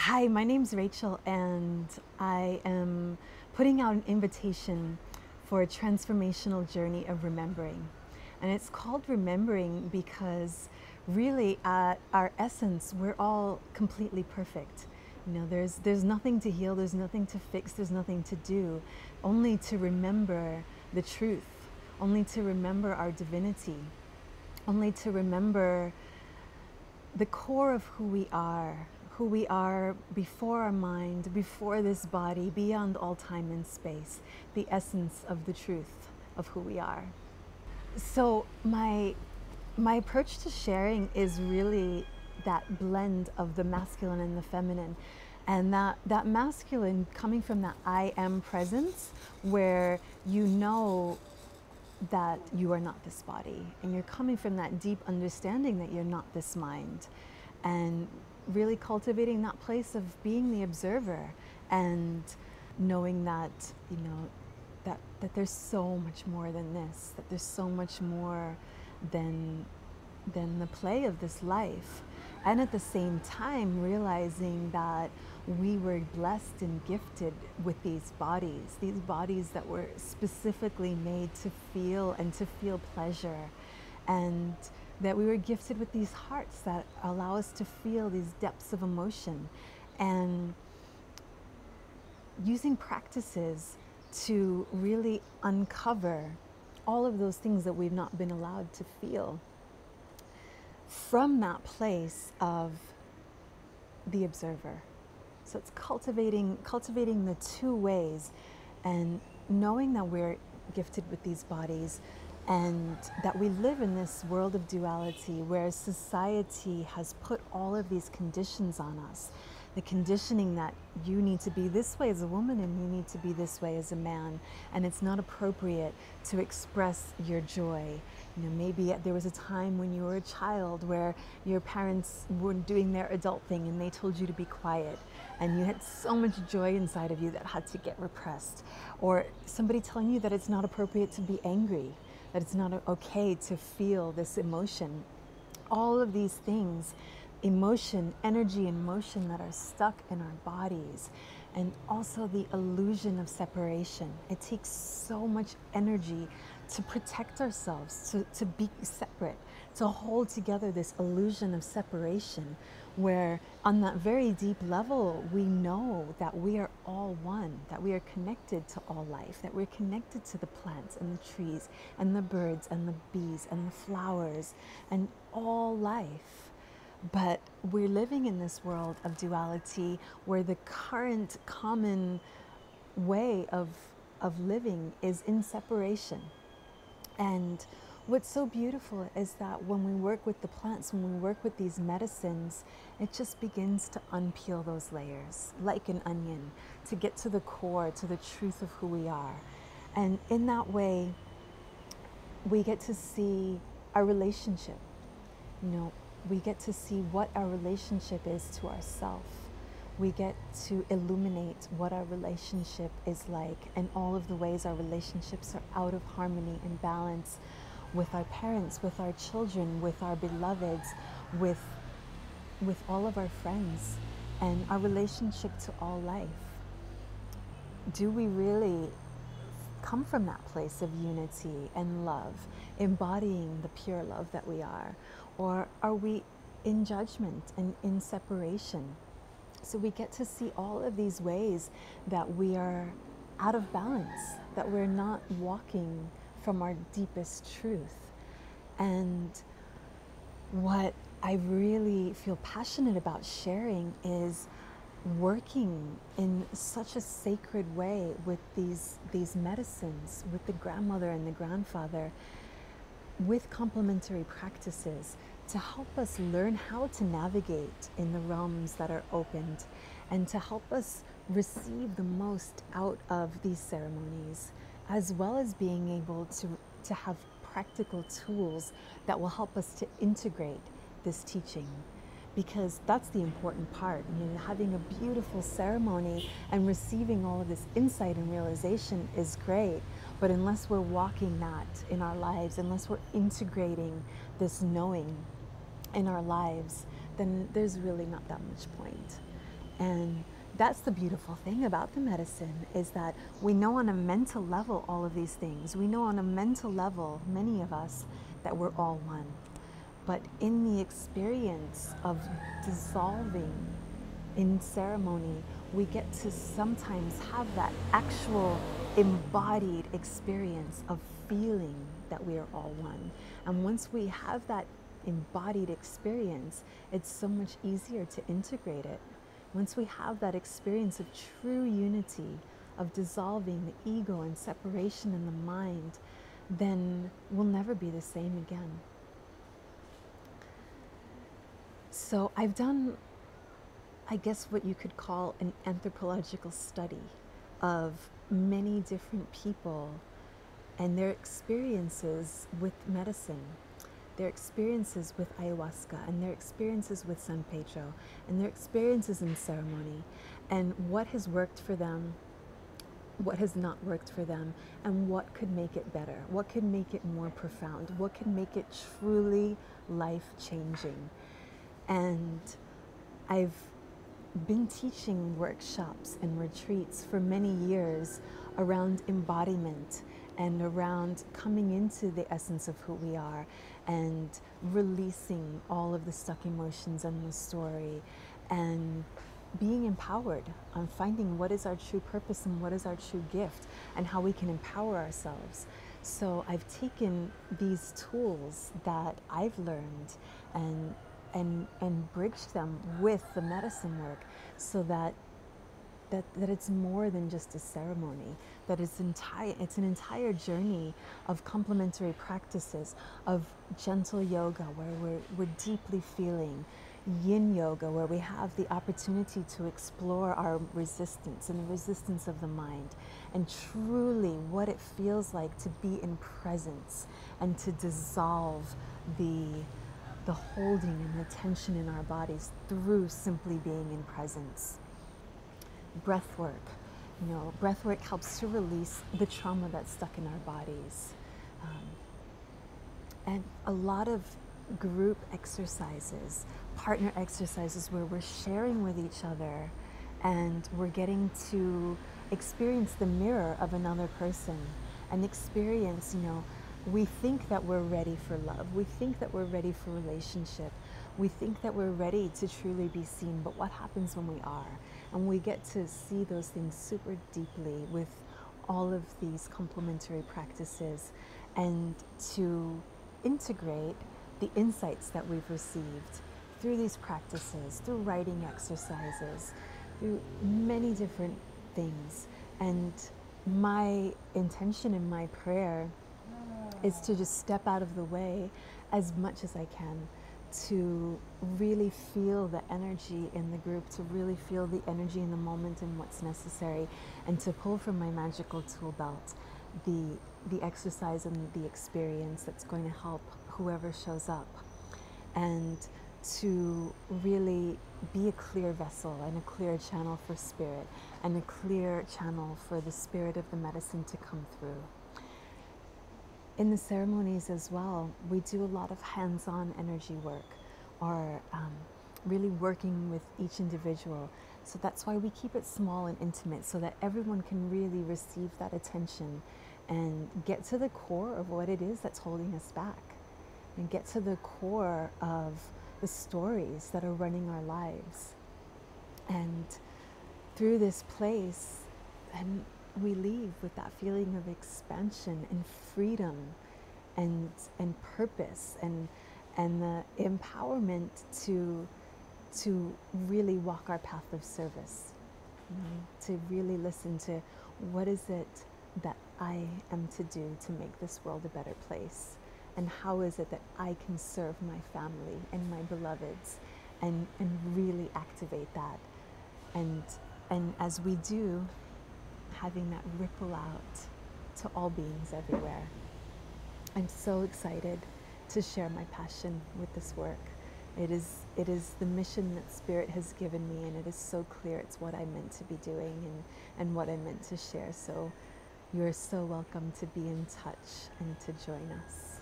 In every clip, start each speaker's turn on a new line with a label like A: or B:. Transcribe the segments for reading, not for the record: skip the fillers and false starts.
A: Hi, my name's Rachel, and I am putting out an invitation for a transformational journey of remembering. And it's called Remembering because really at our essence, we're all completely perfect. There's nothing to heal, there's nothing to fix, there's nothing to do, only to remember the truth, only to remember our divinity, only to remember the core of who we are before our mind, before this body, beyond all time and space, the essence of the truth of who we are. So my approach to sharing is really that blend of the masculine and the feminine, and that masculine coming from that I am presence, where you know that you are not this body, and you're coming from that deep understanding that you're not this mind, and really cultivating that place of being the observer and knowing that that there's so much more than this, that there's so much more than the play of this life. And at the same time realizing that we were blessed and gifted with these bodies that were specifically made to feel and to feel pleasure, and that we were gifted with these hearts that allow us to feel these depths of emotion, and using practices to really uncover all of those things that we've not been allowed to feel from that place of the observer. So it's cultivating the two ways, and knowing that we're gifted with these bodies, and that we live in this world of duality where society has put all of these conditions on us. The conditioning that you need to be this way as a woman and you need to be this way as a man, and it's not appropriate to express your joy. Maybe there was a time when you were a child where your parents were doing their adult thing and they told you to be quiet, and you had so much joy inside of you that had to get repressed. Or somebody telling you that it's not appropriate to be angry, that it's not okay to feel this emotion. All of these things, emotion, energy and motion, that are stuck in our bodies. And also the illusion of separation. It takes so much energy to protect ourselves, to be separate, to hold together this illusion of separation, where on that very deep level we know that we are all one, that we are connected to all life, that we're connected to the plants and the trees and the birds and the bees and the flowers and all life. But we're living in this world of duality where the current common way of living is in separation. And what's so beautiful is that when we work with the plants, when we work with these medicines, it just begins to unpeel those layers like an onion, to get to the core, to the truth of who we are. And in that way, we get to see our relationship. We get to see what our relationship is to ourself. We get to illuminate what our relationship is like, and all of the ways our relationships are out of harmony and balance with our parents, with our children, with our beloveds, with all of our friends, and our relationship to all life. Do we really come from that place of unity and love, embodying the pure love that we are? Or are we in judgment and in separation? So we get to see all of these ways that we are out of balance, that we're not walking from our deepest truth. And what I really feel passionate about sharing is working in such a sacred way with these medicines, with the grandmother and the grandfather, with complementary practices, to help us learn how to navigate in the realms that are opened, and to help us receive the most out of these ceremonies, as well as being able to have practical tools that will help us to integrate this teaching. Because that's the important part. Having a beautiful ceremony and receiving all of this insight and realization is great, but unless we're walking that in our lives, unless we're integrating this knowing in our lives, then there's really not that much point. And that's the beautiful thing about the medicine, is that we know on a mental level all of these things. We know on a mental level, many of us, that we're all one. But in the experience of dissolving in ceremony, we get to sometimes have that actual embodied experience of feeling that we are all one. And once we have that embodied experience, it's so much easier to integrate it. Once we have that experience of true unity, of dissolving the ego and separation in the mind, then we'll never be the same again. So I've done, I guess, what you could call an anthropological study of many different people and their experiences with medicine, their experiences with ayahuasca, and their experiences with San Pedro, and their experiences in ceremony, and what has worked for them, what has not worked for them, and what could make it better, what could make it more profound, what could make it truly life-changing. And I've been teaching workshops and retreats for many years around embodiment and around coming into the essence of who we are and releasing all of the stuck emotions and the story and being empowered on finding what is our true purpose and what is our true gift and how we can empower ourselves. So I've taken these tools that I've learned and bridged them with the medicine work, so that it's more than just a ceremony, that it's an entire journey of complementary practices, of gentle yoga where we're deeply feeling, yin yoga where we have the opportunity to explore our resistance and the resistance of the mind, and truly what it feels like to be in presence and to dissolve the holding and the tension in our bodies through simply being in presence. Breath work. Breath work helps to release the trauma that's stuck in our bodies. And a lot of group exercises, partner exercises where we're sharing with each other and we're getting to experience the mirror of another person and experience, we think that we're ready for love. We think that we're ready for relationship. We think that we're ready to truly be seen, but what happens when we are? And we get to see those things super deeply with all of these complementary practices and to integrate the insights that we've received through these practices, through writing exercises, through many different things. And my intention and my prayer is to just step out of the way as much as I can, to really feel the energy in the group, to really feel the energy in the moment and what's necessary, and to pull from my magical tool belt the exercise and the experience that's going to help whoever shows up, and to really be a clear vessel and a clear channel for spirit and a clear channel for the spirit of the medicine to come through. In the ceremonies as well, we do a lot of hands-on energy work, or really working with each individual. So that's why we keep it small and intimate, so that everyone can really receive that attention and get to the core of what it is that's holding us back, and get to the core of the stories that are running our lives. And through this place, and we leave with that feeling of expansion and freedom and purpose and the empowerment to really walk our path of service, to really listen to what is it that I am to do to make this world a better place, and how is it that I can serve my family and my beloveds and really activate that, and as we do, having that ripple out to all beings everywhere. I'm so excited to share my passion with this work. It is the mission that Spirit has given me, and it is so clear it's what I'm meant to be doing and what I'm meant to share. So you're so welcome to be in touch and to join us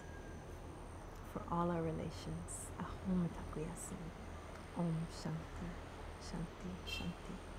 A: for all our relations. Ahom Takuyasin. Om Shanti. Shanti, Shanti.